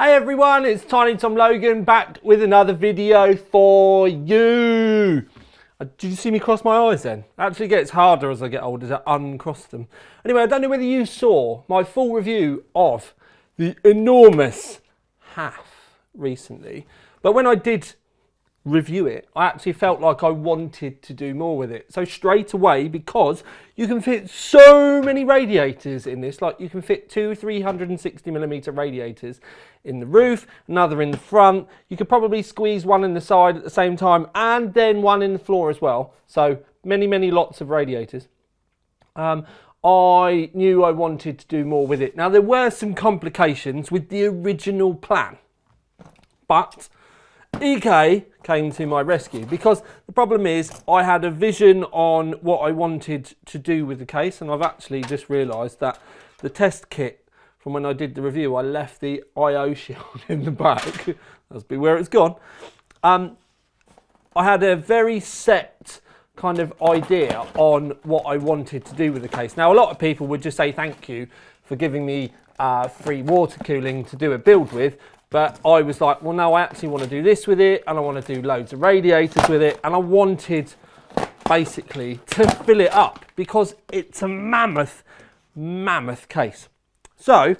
Hey everyone, it's Tiny Tom Logan back with another video for you. Did you see me cross my eyes then? It actually gets harder as I get older to uncross them. Anyway, I don't know whether you saw my full review of the enormous HAF recently, but when I did review it, I actually felt like I wanted to do more with it. So straight away, because you can fit so many radiators in this, like you can fit two 360mm radiators in the roof, another in the front. You could probably squeeze one in the side at the same time and then one in the floor as well. So many lots of radiators. I knew I wanted to do more with it. Now there were some complications with the original plan, but EK came to my rescue, because the problem is I had a vision on what I wanted to do with the case, and I've actually just realised that the test kit from when I did the review, I left the IO shield in the back. That's where it's gone. I had a very set kind of idea on what I wanted to do with the case. Now a lot of people would just say thank you for giving me free water cooling to do a build with. But I was like, well, no, I actually want to do this with it, and I want to do loads of radiators with it, and I wanted basically to fill it up because it's a mammoth case. So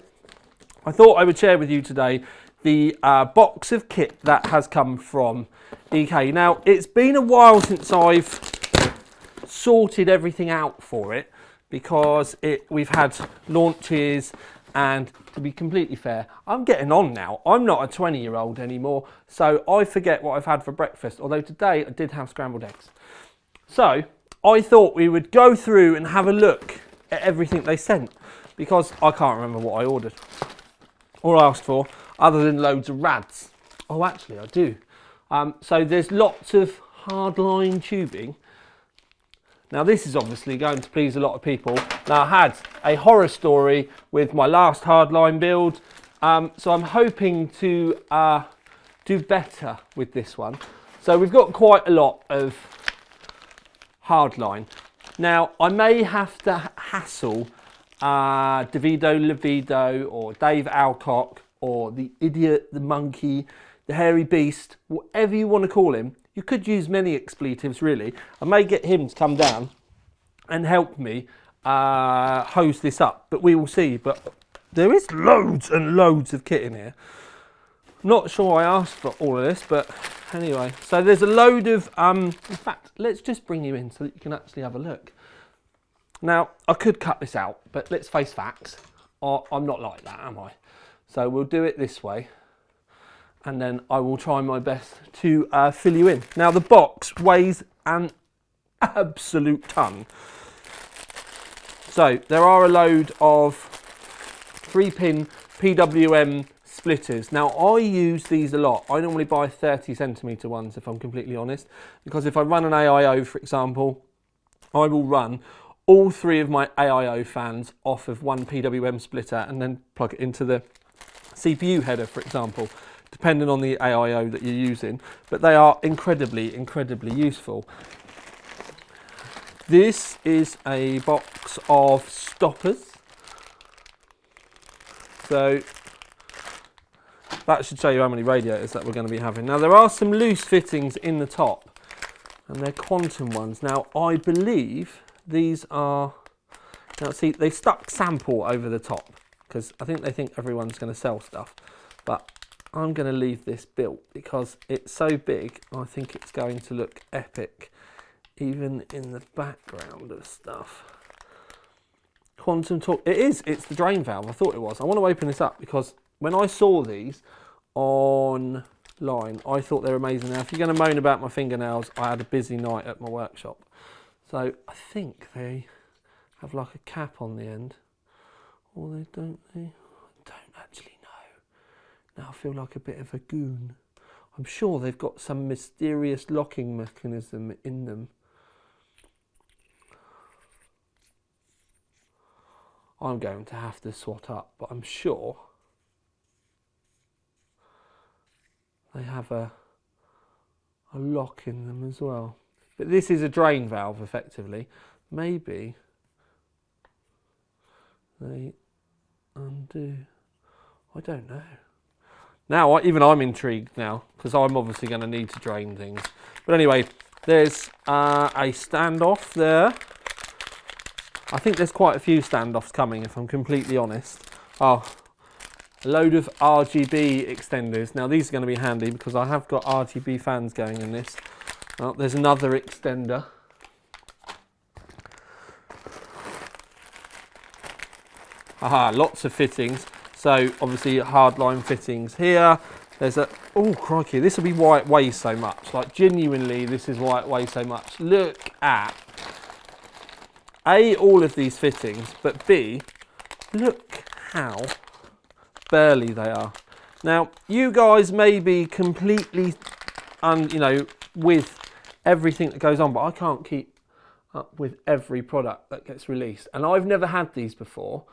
I thought I would share with you today the box of kit that has come from EK. Now, it's been a while since I've sorted everything out for it, because we've had launches. And to be completely fair, I'm getting on now. I'm not a 20-year-old anymore, so I forget what I've had for breakfast, although today I did have scrambled eggs. So I thought we would go through and have a look at everything they sent, because I can't remember what I ordered or asked for, other than loads of rads. Oh, actually I do. So there's lots of hardline tubing. Now this is obviously going to please a lot of people. Now I had a horror story with my last hardline build, so I'm hoping to do better with this one. So we've got quite a lot of hardline. Now I may have to hassle Davido Levido or Dave Alcock or the idiot, the monkey, the hairy beast, whatever you want to call him. You could use many expletives really. I may get him to come down and help me hose this up, but we will see. But there is loads and loads of kit in here. Not sure I asked for all of this, but anyway. So there's a load of, in fact, let's just bring you in so that you can actually have a look. Now, I could cut this out, but let's face facts. I'm not like that, am I? So we'll do it this way, and then I will try my best to fill you in. Now the box weighs an absolute ton. So there are a load of 3-pin PWM splitters. Now I use these a lot. I normally buy 30cm ones, if I'm completely honest, because if I run an AIO, for example, I will run all 3 of my AIO fans off of one PWM splitter and then plug it into the CPU header, for example, depending on the AIO that you're using, but they are incredibly useful. This is a box of stoppers, so that should show you how many radiators that we're going to be having. Now there are some loose fittings in the top, and they're quantum ones. Now I believe these are, now see, they stuck sample over the top, because I think they think everyone's going to sell stuff, but I'm going to leave this built because it's so big. I think it's going to look epic, even in the background of stuff. Quantum torque. It's the drain valve. I thought it was. I want to open this up because when I saw these online, I thought they were amazing. Now, if you're going to moan about my fingernails, I had a busy night at my workshop. So I think they have like a cap on the end, or they don't. I don't actually know. Now I feel like a bit of a goon. I'm sure they've got some mysterious locking mechanism in them. I'm going to have to swat up, but I'm sure they have a lock in them as well. But this is a drain valve, effectively. Maybe they undo. I don't know. Now, even I'm intrigued now, because I'm obviously going to need to drain things. But anyway, there's a standoff there. I think there's quite a few standoffs coming, if I'm completely honest. Oh, a load of RGB extenders. Now, these are going to be handy because I have got RGB fans going in this. Oh, there's another extender. Aha, lots of fittings. So obviously hardline fittings here. There's a, oh crikey, this will be why it weighs so much. Like genuinely, this is why it weighs so much. Look at A, all of these fittings, but B, look how burly they are. Now, you guys may be completely, you know, with everything that goes on, but I can't keep up with every product that gets released. And I've never had these before,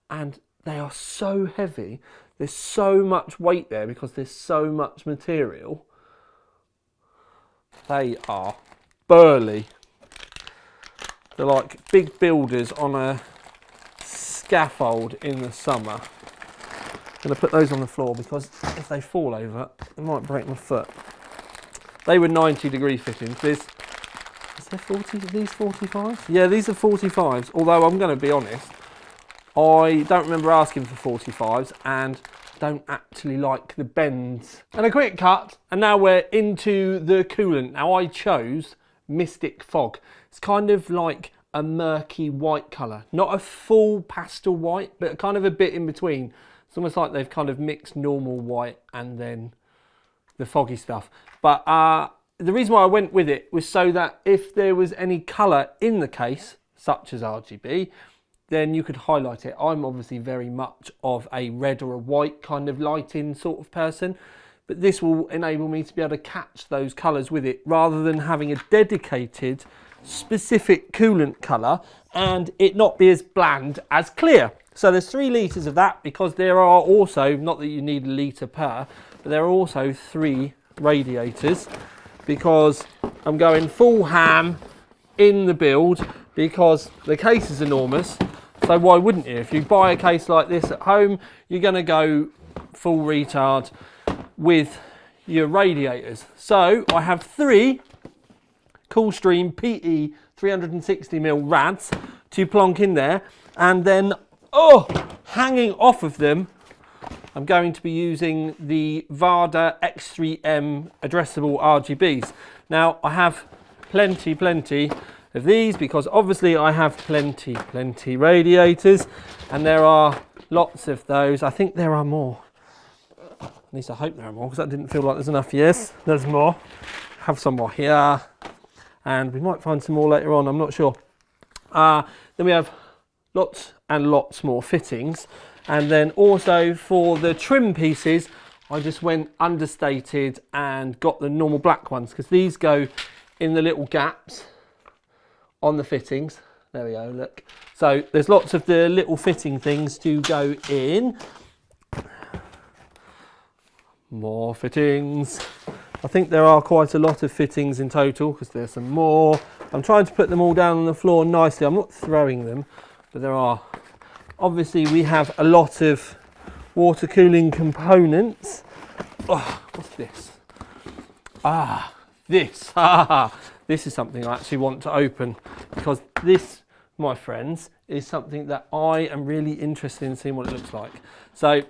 and they are so heavy. There's so much weight there because there's so much material. They are burly. They're like big builders on a scaffold in the summer. I'm going to put those on the floor because if they fall over, it might break my foot. They were 90-degree fittings. Is there 40 of these 45s? Yeah, these are 45s, although I'm going to be honest, I don't remember asking for 45s and don't actually like the bends. And a quick cut, and now we're into the coolant. Now I chose Mystic Fog. It's kind of like a murky white colour. Not a full pastel white, but kind of a bit in between. It's almost like they've kind of mixed normal white and then the foggy stuff. But the reason why I went with it was so that if there was any colour in the case, such as RGB, then you could highlight it. I'm obviously very much of a red or a white kind of lighting sort of person, but this will enable me to be able to catch those colours with it rather than having a dedicated specific coolant colour and it not be as bland as clear. So there's 3 litres of that because there are also, not that you need a litre per, but there are also 3 radiators because I'm going full ham in the build because the case is enormous. So why wouldn't you? If you buy a case like this at home, you're going to go full retard with your radiators. So I have 3 Coolstream PE 360mm rads to plonk in there, and then hanging off of them I'm going to be using the Vada Xtreme addressable RGBs. Now I have plenty of these because obviously I have plenty radiators, and there are lots of those. I think there are more. At least I hope there are more because that didn't feel like there's enough. Yes, there's more. Have some more here, and we might find some more later on, I'm not sure. Then we have lots and lots more fittings, and then also for the trim pieces I just went understated and got the normal black ones because these go in the little gaps on the fittings. There we go, look. So there's lots of the little fitting things to go in. More fittings. I think there are quite a lot of fittings in total because there's some more. I'm trying to put them all down on the floor nicely. I'm not throwing them, but there are. Obviously we have a lot of water cooling components. Oh, what's this? This is something I actually want to open because this, my friends, is something that I am really interested in seeing what it looks like. So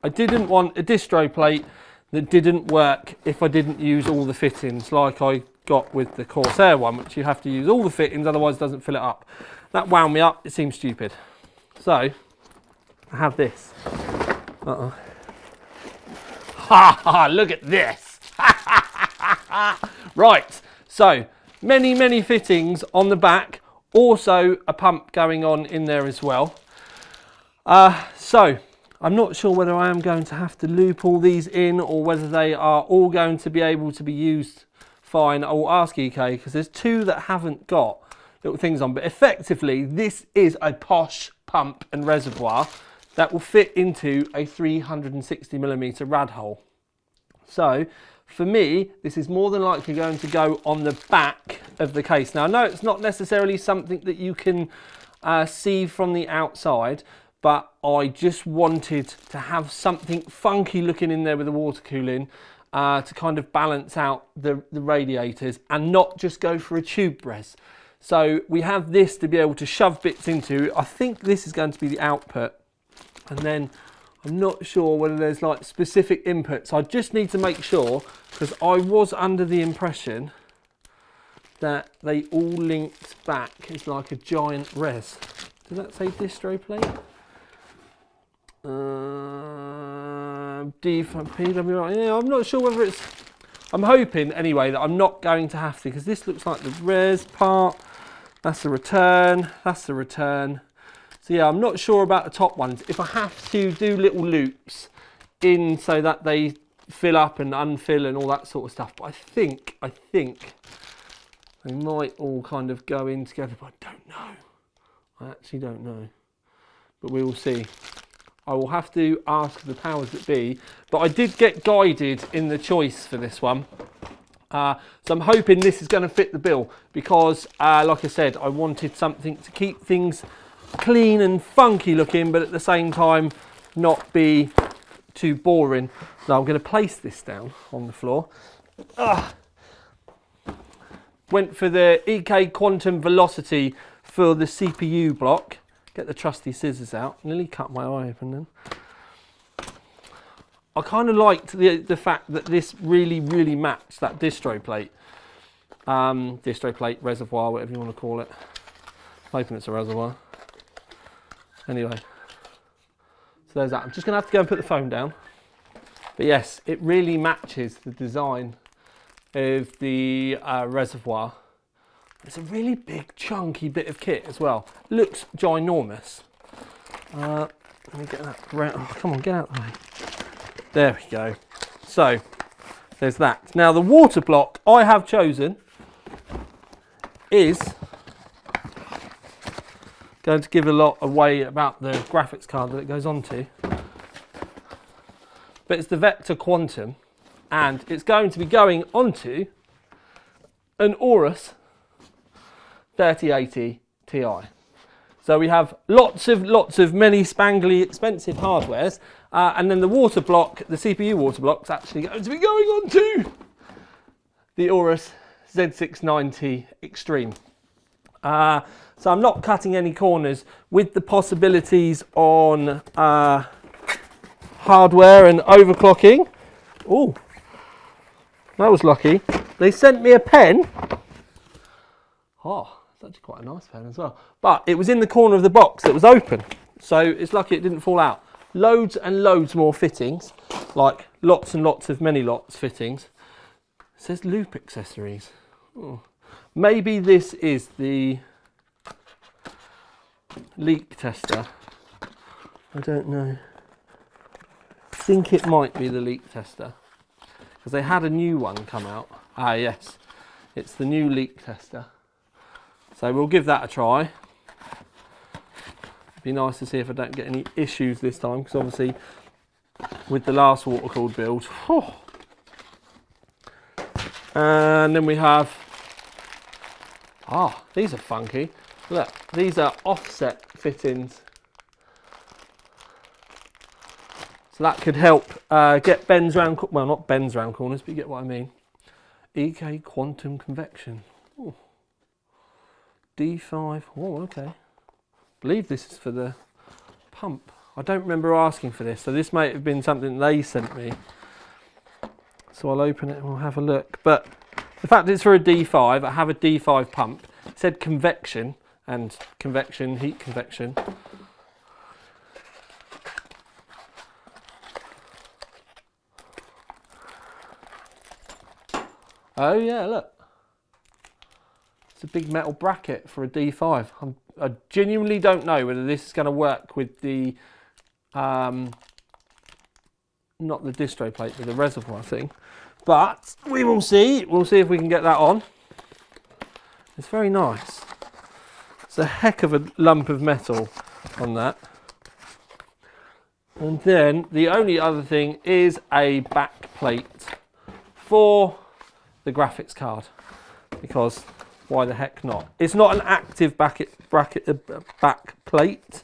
I didn't want a distro plate that didn't work if I didn't use all the fittings like I got with the Corsair one, which you have to use all the fittings, otherwise it doesn't fill it up. That wound me up, it seems stupid. So I have this. Look at this. Right, so many fittings on the back, also a pump going on in there as well. So I'm not sure whether I am going to have to loop all these in or whether they are all going to be able to be used fine. I will ask EK because there's 2 that haven't got little things on, but effectively this is a posh pump and reservoir that will fit into a 360mm rad hole. So for me, this is more than likely going to go on the back of the case. Now I know it's not necessarily something that you can see from the outside, but I just wanted to have something funky looking in there with the water cooling to kind of balance out the radiators and not just go for a tube res. So we have this to be able to shove bits into. I think this is going to be the output, and then I'm not sure whether there's like specific inputs. I just need to make sure, because I was under the impression that they all linked back as like a giant res. Does that say distro plate? PWI. Yeah, I'm not sure whether it's. I'm hoping anyway that I'm not going to have to, because this looks like the res part. That's the return. That's the return. So yeah, I'm not sure about the top ones. If I have to do little loops in so that they fill up and unfill and all that sort of stuff, but I think they might all kind of go in together, but I don't know. I actually don't know, but we will see. I will have to ask the powers that be, but I did get guided in the choice for this one. So I'm hoping this is going to fit the bill, because like I said, I wanted something to keep things clean and funky looking, but at the same time not be too boring. Now I'm going to place this down on the floor. Went for the EK Quantum Velocity for the CPU block. Get the trusty scissors out. Nearly cut my eye open then. I kind of liked the fact that this really matched that distro plate. Distro plate, reservoir, whatever you want to call it. I'm hoping it's a reservoir. Anyway, so there's that. I'm just going to have to go and put the phone down. But yes, it really matches the design of the reservoir. It's a really big chunky bit of kit as well. Looks ginormous. Let me get that around. Oh, come on, get out of the way. There we go. So there's that. Now the water block I have chosen is going to give a lot away about the graphics card that it goes onto. But it's the Vector Quantum, and it's going to be going onto an Aorus 3080 Ti. So we have lots of many spangly expensive hardwares, and then the water block, the CPU water block, is actually going to be going onto the Aorus Z690 Xtreme. So I'm not cutting any corners with the possibilities on hardware and overclocking. Oh, that was lucky. They sent me a pen. Oh, it's actually quite a nice pen as well. But it was in the corner of the box that was open. So it's lucky it didn't fall out. Loads and loads more fittings, like lots and lots of many lots fittings. It says loop accessories. Oh. Maybe this is the leak tester. I don't know. I think it might be the leak tester, because they had a new one come out. Ah yes, it's the new leak tester. So we'll give that a try. It'd be nice to see if I don't get any issues this time, because obviously with the last water-cooled build. Whew. And then we have, these are funky. Look, these are offset fittings. So that could help get bends round, well not bends round corners, but you get what I mean. EK Quantum Convection. Ooh. D5, oh okay. I believe this is for the pump. I don't remember asking for this, so this might have been something they sent me. So I'll open it and we'll have a look. But the fact it's for a D5, I have a D5 pump. It said convection, and convection, heat convection. Oh yeah, look. It's a big metal bracket for a D5. I genuinely don't know whether this is going to work with the, not the distro plate, but the reservoir thing. But we will see. We'll see if we can get that on. It's very nice. It's a heck of a lump of metal on that. And then the only other thing is a back plate for the graphics card, because why the heck not? It's not an active back plate,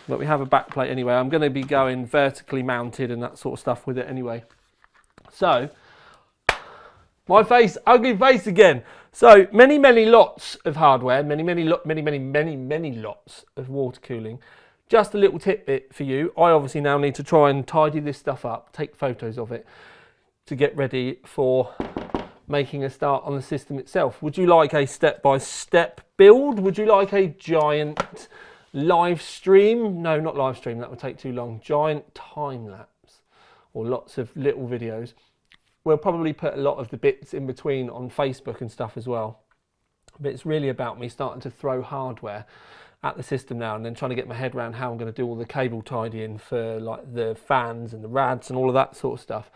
but we have a back plate anyway. I'm going to be going vertically mounted and that sort of stuff with it anyway. So, my face, ugly face again. So, many lots of hardware, many lots of water cooling. Just a little tidbit for you. I obviously now need to try and tidy this stuff up, take photos of it to get ready for making a start on the system itself. Would you like a step-by-step build? Would you like a giant live stream? No, not live stream, that would take too long. Giant time lapse or lots of little videos. We'll probably put a lot of the bits in between on Facebook and stuff as well. But it's really about me starting to throw hardware at the system now and then trying to get my head around how I'm going to do all the cable tidying for like the fans and the rads and all of that sort of stuff.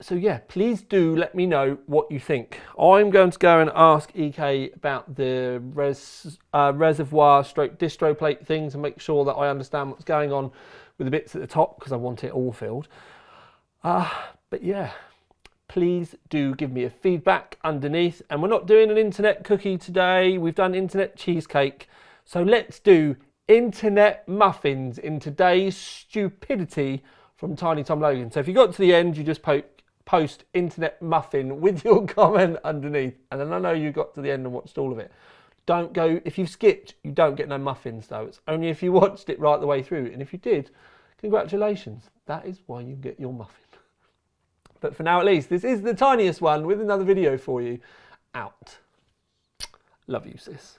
So yeah, please do let me know what you think. I'm going to go and ask EK about the reservoir stroke distro plate things and make sure that I understand what's going on with the bits at the top because I want it all filled. But yeah, please do give me a feedback underneath. And we're not doing an internet cookie today. We've done internet cheesecake. So let's do internet muffins in today's stupidity from Tiny Tom Logan. So if you got to the end, you just post internet muffin with your comment underneath. And then I know you got to the end and watched all of it. Don't go, if you've skipped, you don't get no muffins though. It's only if you watched it right the way through. And if you did, congratulations. That is why you get your muffin. But for now at least, this is the tiniest one with another video for you. Out. Love you, sis.